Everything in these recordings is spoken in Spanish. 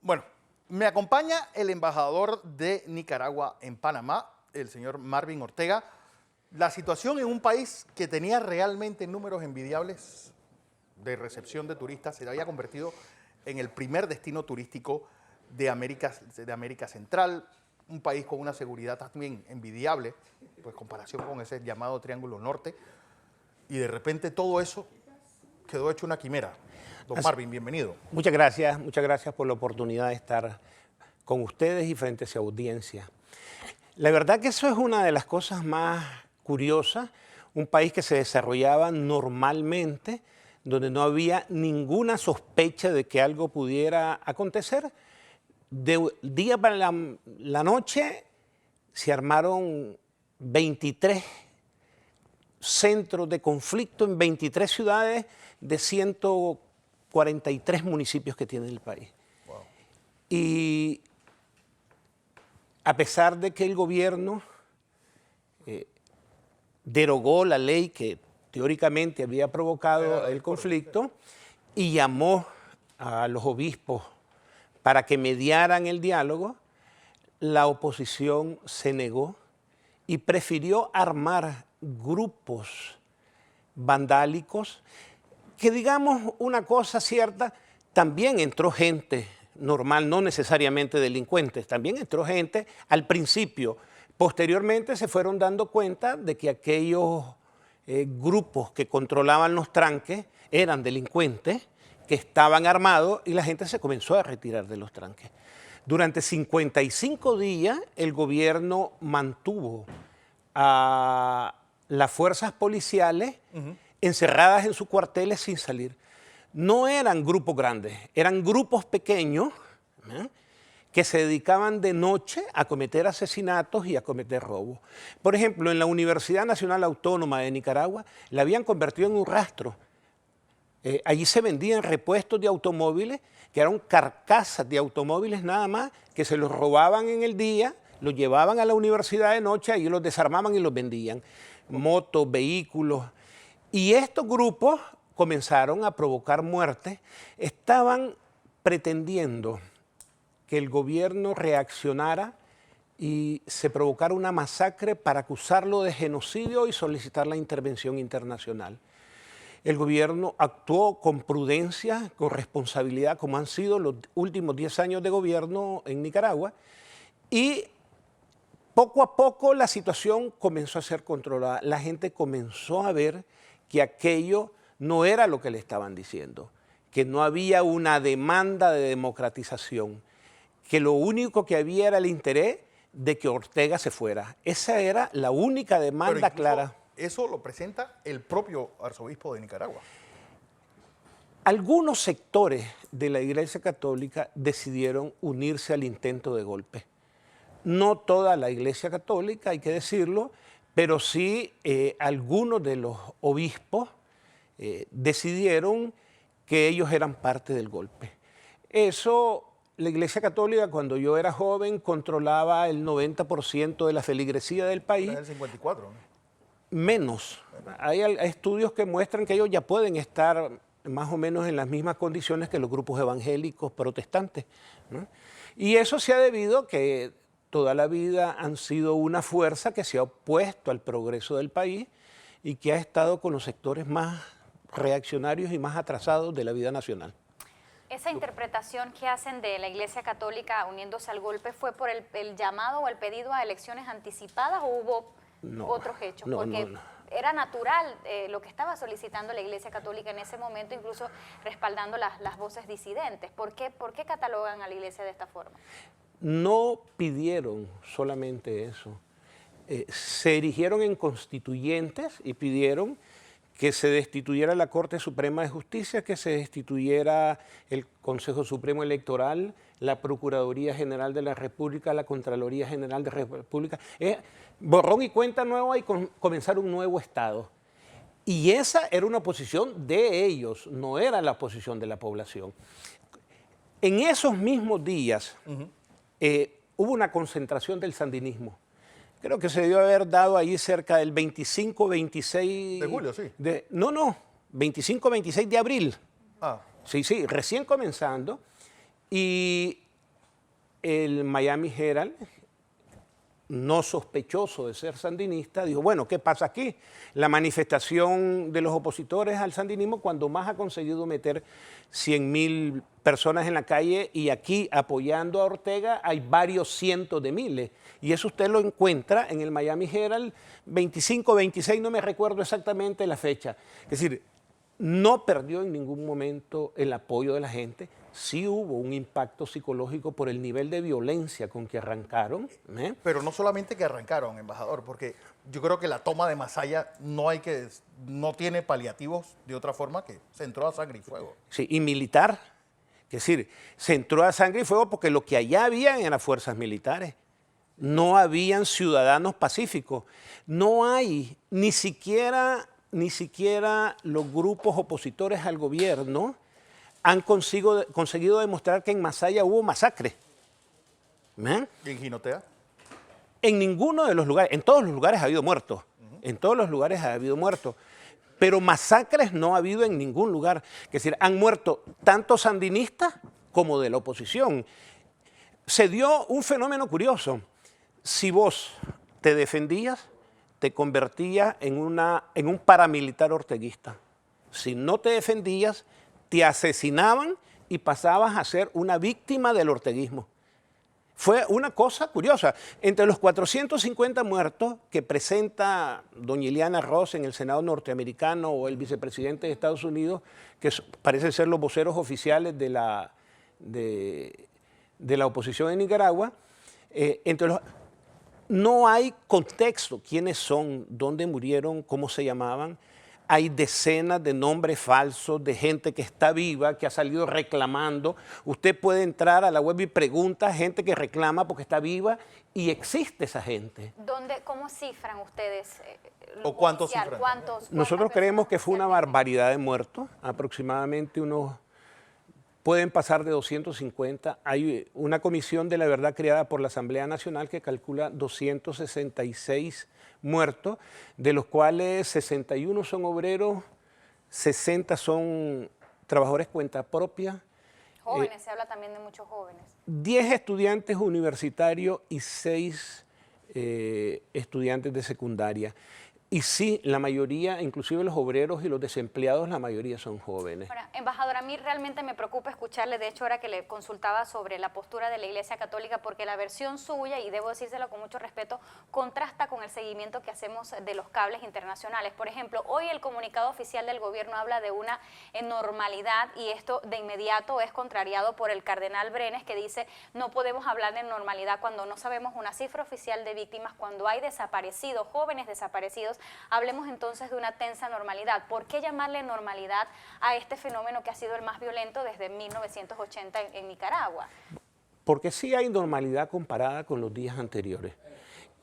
Bueno, me acompaña el embajador de Nicaragua en Panamá, el señor Marvin Ortega. La situación en un país que tenía realmente números envidiables de recepción de turistas se había convertido en el primer destino turístico de América Central, un país con una seguridad también envidiable, pues en comparación con ese llamado Triángulo Norte, y de repente todo eso quedó hecho una quimera. Don Marvin, bienvenido. Muchas gracias por la oportunidad de estar con ustedes y frente a su audiencia. La verdad que eso es una de las cosas más curiosas, un país que se desarrollaba normalmente, donde no había ninguna sospecha de que algo pudiera acontecer. De día para la noche se armaron 23 centros de conflicto en 23 ciudades de 143 municipios que tiene el país. Wow. Y a pesar de que el gobierno derogó la ley que teóricamente había provocado el conflicto y llamó a los obispos para que mediaran el diálogo, la oposición se negó y prefirió armar grupos vandálicos que, digamos una cosa cierta, también entró gente normal, no necesariamente delincuentes, también entró gente al principio. Posteriormente se fueron dando cuenta de que aquellos grupos que controlaban los tranques eran delincuentes, que estaban armados y la gente se comenzó a retirar de los tranques. Durante 55 días el gobierno mantuvo a las fuerzas policiales encerradas en sus cuarteles sin salir. No eran grupos grandes, eran grupos pequeños que se dedicaban de noche a cometer asesinatos y a cometer robos. Por ejemplo, en la Universidad Nacional Autónoma de Nicaragua la habían convertido en un rastro. Allí se vendían repuestos de automóviles, que eran carcasas de automóviles nada más, que se los robaban en el día, los llevaban a la universidad de noche, ahí los desarmaban y los vendían. Motos, vehículos. Y estos grupos comenzaron a provocar muertes. Estaban pretendiendo que el gobierno reaccionara y se provocara una masacre para acusarlo de genocidio y solicitar la intervención internacional. El gobierno actuó con prudencia, con responsabilidad, como han sido los últimos 10 años de gobierno en Nicaragua, y poco a poco la situación comenzó a ser controlada. La gente comenzó a ver que aquello no era lo que le estaban diciendo, que no había una demanda de democratización, que lo único que había era el interés de que Ortega se fuera. Esa era la única demanda clara. Eso lo presenta el propio arzobispo de Nicaragua. Algunos sectores de la Iglesia Católica decidieron unirse al intento de golpe. No toda la Iglesia Católica, hay que decirlo, pero sí algunos de los obispos decidieron que ellos eran parte del golpe. Eso, la Iglesia Católica, cuando yo era joven, controlaba el 90% de la feligresía del país. Es el 54, ¿no? Menos. Hay estudios que muestran que ellos ya pueden estar más o menos en las mismas condiciones que los grupos evangélicos protestantes, ¿no? Y eso se ha debido a que toda la vida han sido una fuerza que se ha opuesto al progreso del país y que ha estado con los sectores más reaccionarios y más atrasados de la vida nacional. ¿Esa interpretación que hacen de la Iglesia Católica uniéndose al golpe fue por el llamado o el pedido a elecciones anticipadas o hubo otros hechos? Porque era natural lo que estaba solicitando la Iglesia Católica en ese momento, incluso respaldando las voces disidentes. ¿Por qué catalogan a la Iglesia de esta forma? No pidieron solamente eso. Se erigieron en constituyentes y pidieron que se destituyera la Corte Suprema de Justicia, que se destituyera el Consejo Supremo Electoral, la Procuraduría General de la República, la Contraloría General de la República. Borrón y cuenta nueva y comenzar un nuevo Estado. Y esa era una posición de ellos, no era la posición de la población. En esos mismos días hubo una concentración del sandinismo. Creo que se debió haber dado ahí cerca del 25, 26... ¿De julio, sí? 25, 26 de abril. Ah. Sí, recién comenzando. Y el Miami Herald, no sospechoso de ser sandinista, dijo, bueno, ¿qué pasa aquí? La manifestación de los opositores al sandinismo cuando más ha conseguido meter 100.000 personas en la calle y aquí apoyando a Ortega hay varios cientos de miles. Y eso usted lo encuentra en el Miami Herald 25, 26, no me recuerdo exactamente la fecha. Es decir, no perdió en ningún momento el apoyo de la gente. Sí hubo un impacto psicológico por el nivel de violencia con que arrancaron. Pero no solamente que arrancaron, embajador, porque yo creo que la toma de Masaya no tiene paliativos de otra forma que se entró a sangre y fuego. Sí, y militar. Es decir, se entró a sangre y fuego porque lo que allá había eran las fuerzas militares. No habían ciudadanos pacíficos. No hay ni siquiera los grupos opositores al gobierno han conseguido demostrar que en Masaya hubo masacre. ¿Y en Jinotea? En ninguno de los lugares, en todos los lugares ha habido muertos. En todos los lugares ha habido muertos. Pero masacres no ha habido en ningún lugar. Es decir, han muerto tanto sandinistas como de la oposición. Se dio un fenómeno curioso. Si vos te defendías, te convertías en un paramilitar orteguista. Si no te defendías, te asesinaban y pasabas a ser una víctima del orteguismo. Fue una cosa curiosa. Entre los 450 muertos que presenta doña Ileana Ross en el Senado norteamericano o el vicepresidente de Estados Unidos, que parecen ser los voceros oficiales de la oposición en Nicaragua, no hay contexto, quiénes son, dónde murieron, cómo se llamaban. Hay decenas de nombres falsos de gente que está viva, que ha salido reclamando. Usted puede entrar a la web y pregunta a gente que reclama porque está viva y existe esa gente. ¿Cómo cifran ustedes? ¿O cuántos cifran? Nosotros creemos que fue una barbaridad de muertos, aproximadamente pueden pasar de 250. Hay una comisión de la verdad creada por la Asamblea Nacional que calcula 266 muertos, de los cuales 61 son obreros, 60 son trabajadores cuenta propia. Jóvenes, se habla también de muchos jóvenes. 10 estudiantes universitarios y 6 estudiantes de secundaria. Y sí, la mayoría, inclusive los obreros y los desempleados, la mayoría son jóvenes. Ahora, embajador, a mí realmente me preocupa escucharle, de hecho ahora que le consultaba sobre la postura de la Iglesia Católica, porque la versión suya, y debo decírselo con mucho respeto, contrasta con el seguimiento que hacemos de los cables internacionales. Por ejemplo, hoy el comunicado oficial del gobierno habla de una normalidad y esto de inmediato es contrariado por el cardenal Brenes, que dice no podemos hablar de normalidad cuando no sabemos una cifra oficial de víctimas, cuando hay desaparecidos, jóvenes desaparecidos. Hablemos entonces de una tensa normalidad. ¿Por qué llamarle normalidad a este fenómeno que ha sido el más violento desde 1980 en Nicaragua? Porque sí hay normalidad comparada con los días anteriores.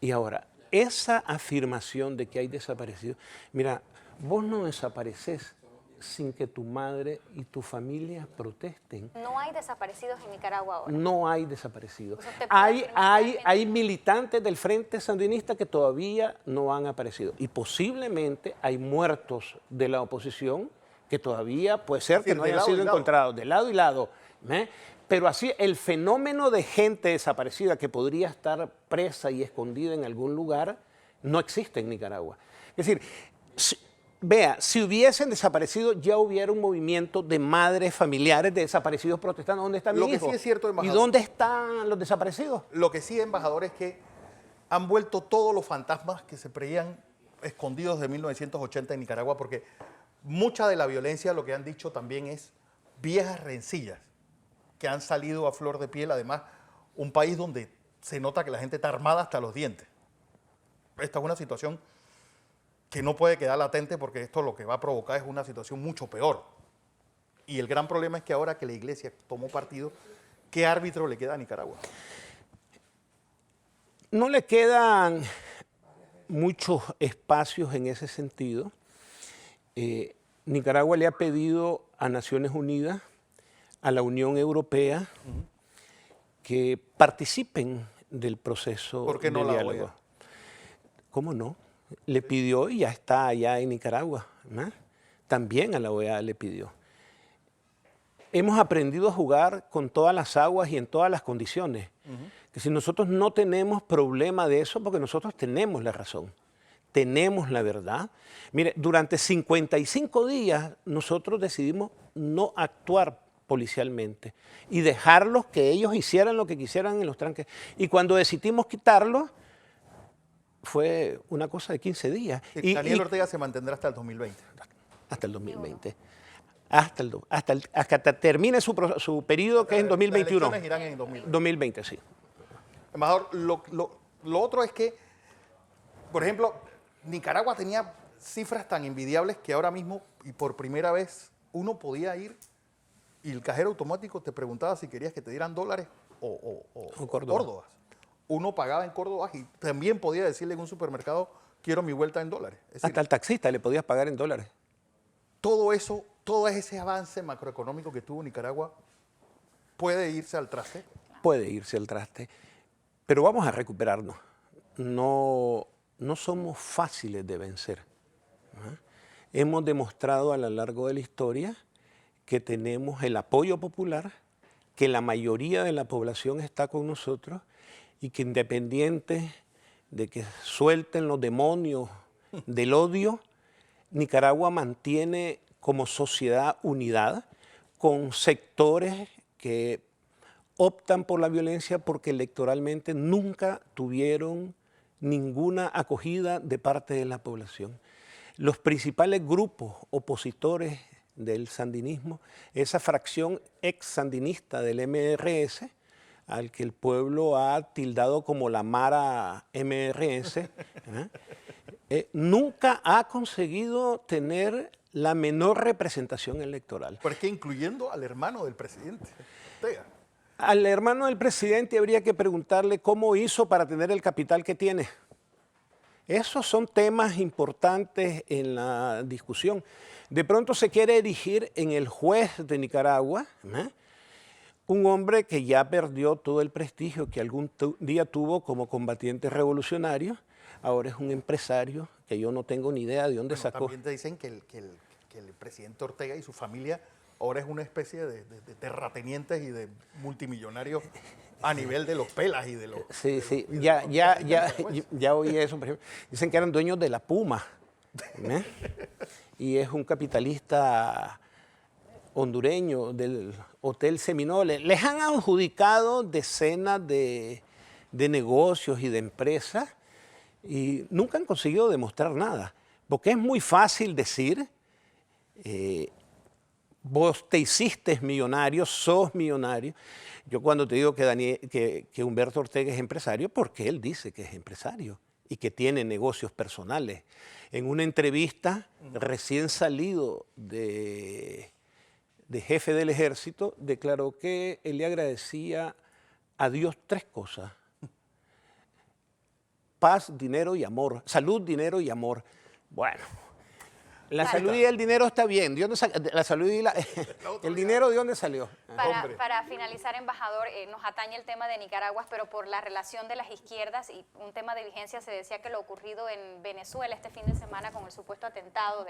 Y ahora, esa afirmación de que hay desaparecidos, mira, vos no desapareces sin que tu madre y tu familia protesten. ¿No hay desaparecidos en Nicaragua ahora? No hay desaparecidos. Hay militantes del Frente Sandinista que todavía no han aparecido. Y posiblemente hay muertos de la oposición que todavía puede ser que no hayan sido encontrados, de lado y lado. Pero así, el fenómeno de gente desaparecida que podría estar presa y escondida en algún lugar no existe en Nicaragua. Es decir, vea, si hubiesen desaparecido, ya hubiera un movimiento de madres familiares de desaparecidos protestando. ¿Dónde está mi hijo? Lo que sí es cierto, embajador. ¿Y dónde están los desaparecidos? Lo que sí, embajador, es que han vuelto todos los fantasmas que se creían escondidos de 1980 en Nicaragua, porque mucha de la violencia, lo que han dicho también es viejas rencillas que han salido a flor de piel. Además, un país donde se nota que la gente está armada hasta los dientes. Esta es una situación que no puede quedar latente, porque esto lo que va a provocar es una situación mucho peor. Y el gran problema es que ahora que la Iglesia tomó partido, ¿qué árbitro le queda a Nicaragua? No le quedan muchos espacios en ese sentido. Nicaragua le ha pedido a Naciones Unidas, a la Unión Europea, que participen del proceso ¿por qué no de la diálogo. OEA? ¿Cómo no? Le pidió y ya está allá en Nicaragua, ¿no? También a la OEA le pidió. hemos aprendido a jugar con todas las aguas y en todas las condiciones. Que si nosotros no tenemos problema de eso, porque nosotros tenemos la razón, tenemos la verdad. Mire, durante 55 días nosotros decidimos no actuar policialmente y dejarlos que ellos hicieran lo que quisieran en los tranques. Y cuando decidimos quitarlos, fue una cosa de 15 días. Daniel Ortega se mantendrá hasta el 2020. Hasta el 2020. Hasta termine su periodo, que es en 2021. Las elecciones irán en 2020. 2020, sí. Embajador, lo otro es que, por ejemplo, Nicaragua tenía cifras tan envidiables que ahora mismo, y por primera vez, uno podía ir y el cajero automático te preguntaba si querías que te dieran dólares o córdobas. Uno pagaba en córdobas y también podía decirle en un supermercado, quiero mi vuelta en dólares. Es decir, hasta el taxista le podías pagar en dólares. Todo eso, todo ese avance macroeconómico que tuvo Nicaragua, ¿puede irse al traste? Puede irse al traste, pero vamos a recuperarnos. No somos fáciles de vencer. Hemos demostrado a lo largo de la historia que tenemos el apoyo popular, que la mayoría de la población está con nosotros y que independiente de que suelten los demonios del odio, Nicaragua mantiene como sociedad unidad con sectores que optan por la violencia porque electoralmente nunca tuvieron ninguna acogida de parte de la población. Los principales grupos opositores del sandinismo, esa fracción ex-sandinista del MRS, al que el pueblo ha tildado como la Mara MRS, nunca ha conseguido tener la menor representación electoral. Pero es que incluyendo al hermano del presidente, Ortega. Al hermano del presidente habría que preguntarle cómo hizo para tener el capital que tiene. Esos son temas importantes en la discusión. De pronto se quiere erigir en el juez de Nicaragua, un hombre que ya perdió todo el prestigio que algún día tuvo como combatiente revolucionario, ahora es un empresario que yo no tengo ni idea de dónde sacó. También te dicen que el presidente Ortega y su familia ahora es una especie de terratenientes y de multimillonarios a nivel de los pelas y de los... Sí, ya oí eso. Por ejemplo. Dicen que eran dueños de la Puma. Y es un capitalista hondureño del Hotel Seminole. Les han adjudicado decenas de negocios y de empresas y nunca han conseguido demostrar nada. Porque es muy fácil decir, vos te hiciste millonario, sos millonario. Yo cuando te digo que Humberto Ortega es empresario, porque él dice que es empresario y que tiene negocios personales. En una entrevista recién salido de jefe del ejército, declaró que él le agradecía a Dios 3 cosas. Paz, dinero y amor. Salud, dinero y amor. Bueno, la salud y el dinero está bien. ¿De dónde la salud y el dinero de dónde salió? Para finalizar, embajador, nos atañe el tema de Nicaragua, pero por la relación de las izquierdas y un tema de vigencia, se decía que lo ocurrido en Venezuela este fin de semana con el supuesto atentado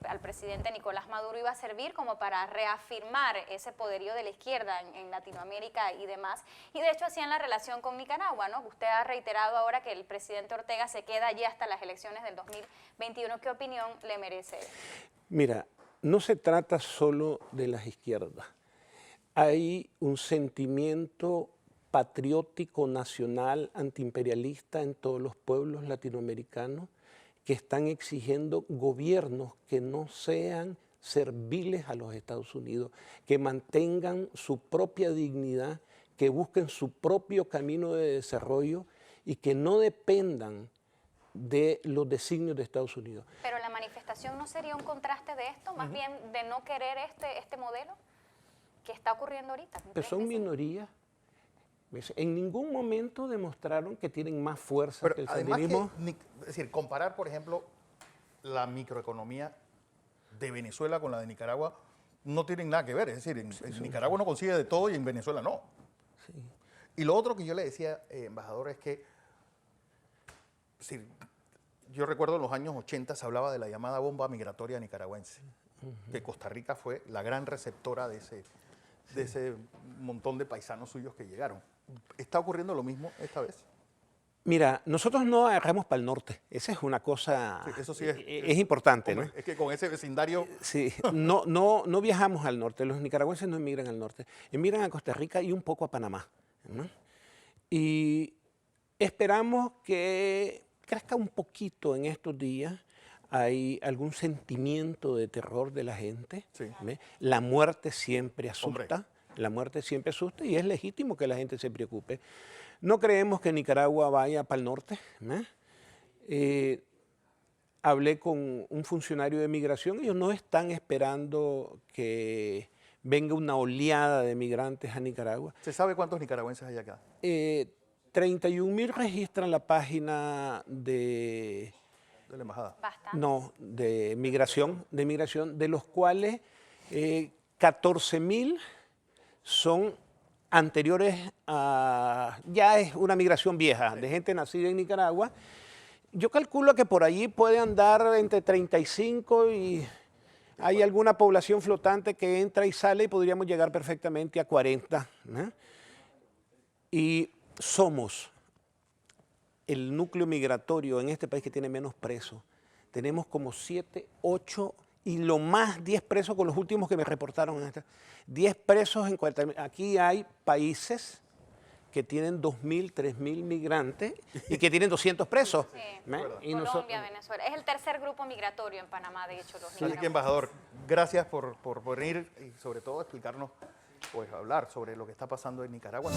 al presidente Nicolás Maduro iba a servir como para reafirmar ese poderío de la izquierda en Latinoamérica y demás. Y de hecho hacían la relación con Nicaragua, ¿no? Usted ha reiterado ahora que el presidente Ortega se queda allí hasta las elecciones del 2021. ¿Qué opinión le merece? Mira, no se trata solo de las izquierdas. Hay un sentimiento patriótico, nacional, antiimperialista en todos los pueblos latinoamericanos que están exigiendo gobiernos que no sean serviles a los Estados Unidos, que mantengan su propia dignidad, que busquen su propio camino de desarrollo y que no dependan de los designios de Estados Unidos. Pero la manifestación no sería un contraste de esto, más bien de no querer este modelo que está ocurriendo ahorita. Pero son minorías. En ningún momento demostraron que tienen más fuerza que el sandinismo. Es decir, comparar, por ejemplo, la microeconomía de Venezuela con la de Nicaragua no tienen nada que ver. Es decir, en Nicaragua no consigue de todo y en Venezuela no. Sí. Y lo otro que yo le decía, embajador, es que yo recuerdo en los años 80 se hablaba de la llamada bomba migratoria nicaragüense. que Costa Rica fue la gran receptora de ese montón de paisanos suyos que llegaron. ¿Está ocurriendo lo mismo esta vez? Mira, nosotros no agarramos para el norte. Esa es una cosa. Sí, eso sí es importante, hombre, ¿no? es que con ese vecindario... Sí, no viajamos al norte. Los nicaragüenses no emigran al norte. Emigran a Costa Rica y un poco a Panamá, ¿no? Y esperamos que crezca un poquito en estos días. Hay algún sentimiento de terror de la gente. Sí. ¿Ve? La muerte siempre asusta. Hombre. La muerte siempre asusta y es legítimo que la gente se preocupe. No creemos que Nicaragua vaya para el norte. Hablé con un funcionario de migración, ellos no están esperando que venga una oleada de migrantes a Nicaragua. ¿Se sabe cuántos nicaragüenses hay acá? 31,000 registran la página de De la embajada. Bastante. No, de migración, de los cuales 14,000 son anteriores a... Ya es una migración vieja, de gente nacida en Nicaragua. Yo calculo que por allí puede andar entre 35 y hay alguna población flotante que entra y sale y podríamos llegar perfectamente a 40. ¿No? Y somos el núcleo migratorio en este país que tiene menos presos. Tenemos como 7, 8 y lo más 10 presos con los últimos que me reportaron. 10 presos en 40. Aquí hay países que tienen 2,000, 3,000 migrantes y que tienen 200 presos. Sí. Y Colombia, Venezuela. Es el tercer grupo migratorio en Panamá, de hecho, los Así que, nicaragüenses. embajador, gracias por venir y sobre todo explicarnos, pues hablar sobre lo que está pasando en Nicaragua.